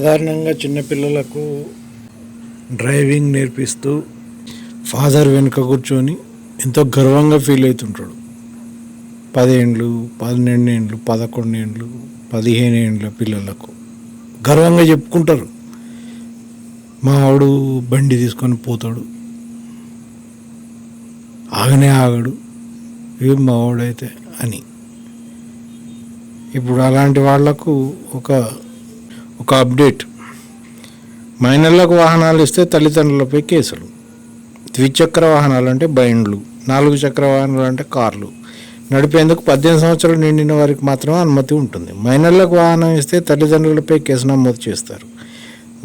సాధారణంగా చిన్నపిల్లలకు డ్రైవింగ్ నేర్పిస్తూ ఫాదర్ వెనుక కూర్చొని ఎంతో గర్వంగా ఫీల్ అవుతుంటాడు. 10 ఏండ్లు, 12 ఏండ్లు, 11 ఏండ్లు, 15 ఏండ్ల పిల్లలకు గర్వంగా చెప్పుకుంటారు, మా వాడు బండి తీసుకొని పోతాడు, ఆగనే ఆగడు, ఏం మా వాడైతే అని. ఇప్పుడు అలాంటి వాళ్లకు ఒక అప్డేట్. మైనర్లకు వాహనాలు ఇస్తే తల్లిదండ్రులపై కేసులు. ద్విచక్ర వాహనాలు అంటే బండ్లు, 4 చక్ర వాహనాలు అంటే కార్లు నడిపేందుకు 18 సంవత్సరాలు నిండిన వారికి మాత్రమే అనుమతి ఉంటుంది. మైనర్లకు వాహనం ఇస్తే తల్లిదండ్రులపై కేసు నమోదు చేస్తారు.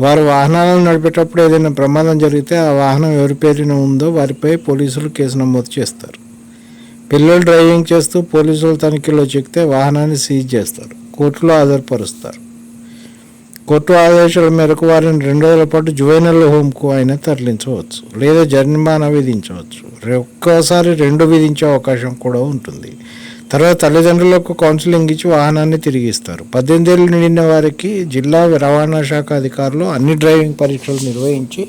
వారు వాహనాలను నడిపేటప్పుడు ఏదైనా ప్రమాదం జరిగితే ఆ వాహనం ఎవరి పేరున ఉందో వారిపై పోలీసులు కేసు నమోదు చేస్తారు. పిల్లలు డ్రైవింగ్ చేస్తూ పోలీసులు తనిఖీలో చిక్కితే వాహనాన్ని సీజ్ చేస్తారు, కోర్టులో హాజరుపరుస్తారు. కోర్టు ఆదేశాల మేరకు వారిని 2 రోజుల పాటు జువెనైల్ హోమ్కు అయినా తరలించవచ్చు, లేదా జరిమానా విధించవచ్చు. ఒక్కోసారి 2 విధించే అవకాశం కూడా ఉంటుంది. తర్వాత తల్లిదండ్రులకు కౌన్సిలింగ్ ఇచ్చి వాహనాన్ని తిరిగి ఇస్తారు. 18 ఏళ్ళు నిండిన వారికి జిల్లా రవాణా శాఖ అధికారులు అన్ని డ్రైవింగ్ పరీక్షలు నిర్వహించి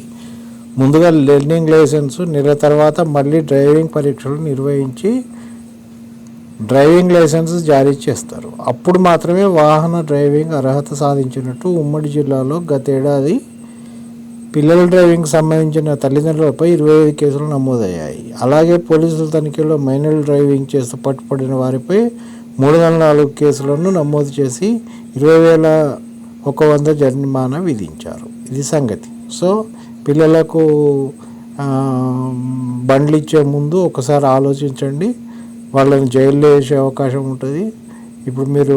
ముందుగా లెర్నింగ్ లైసెన్సు, నెల తర్వాత మళ్ళీ డ్రైవింగ్ పరీక్షలు నిర్వహించి డ్రైవింగ్ లైసెన్స్ జారీ చేస్తారు. అప్పుడు మాత్రమే వాహన డ్రైవింగ్ అర్హత సాధించినట్టు. ఉమ్మడి జిల్లాలో గతేడాది పిల్లల డ్రైవింగ్కి సంబంధించిన తల్లిదండ్రులపై 25 కేసులు నమోదయ్యాయి. అలాగే పోలీసుల తనిఖీలో మైనర్ డ్రైవింగ్ చేస్తూ పట్టుబడిన వారిపై 304 కేసులను నమోదు చేసి 20,100 జరిమానా విధించారు. ఇది సంగతి. సో పిల్లలకు బండ్లు ఇచ్చే ముందు ఒకసారి ఆలోచించండి, వాళ్ళని జైల్లో వేసే అవకాశం ఉంటుంది. ఇప్పుడు మీరు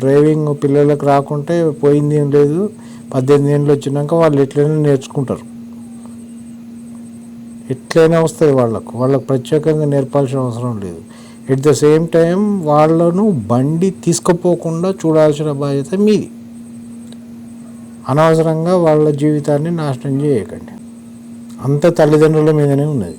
డ్రైవింగ్ పిల్లలకు రాకుంటే పోయింది ఏం లేదు, 18 ఏళ్ళు వచ్చినాక వాళ్ళు ఎట్లయినా నేర్చుకుంటారు, ఎట్లయినా వస్తుంది వాళ్ళకు ప్రత్యేకంగా నేర్పాల్సిన అవసరం లేదు. ఎట్ ద సేమ్ టైం వాళ్ళను బండి తీసుకుపోకుండా చూడాల్సిన బాధ్యత మీది. అనవసరంగా వాళ్ళ జీవితాన్ని నాశనం చేయకండి, అంత తల్లిదండ్రుల మీదనే ఉన్నది.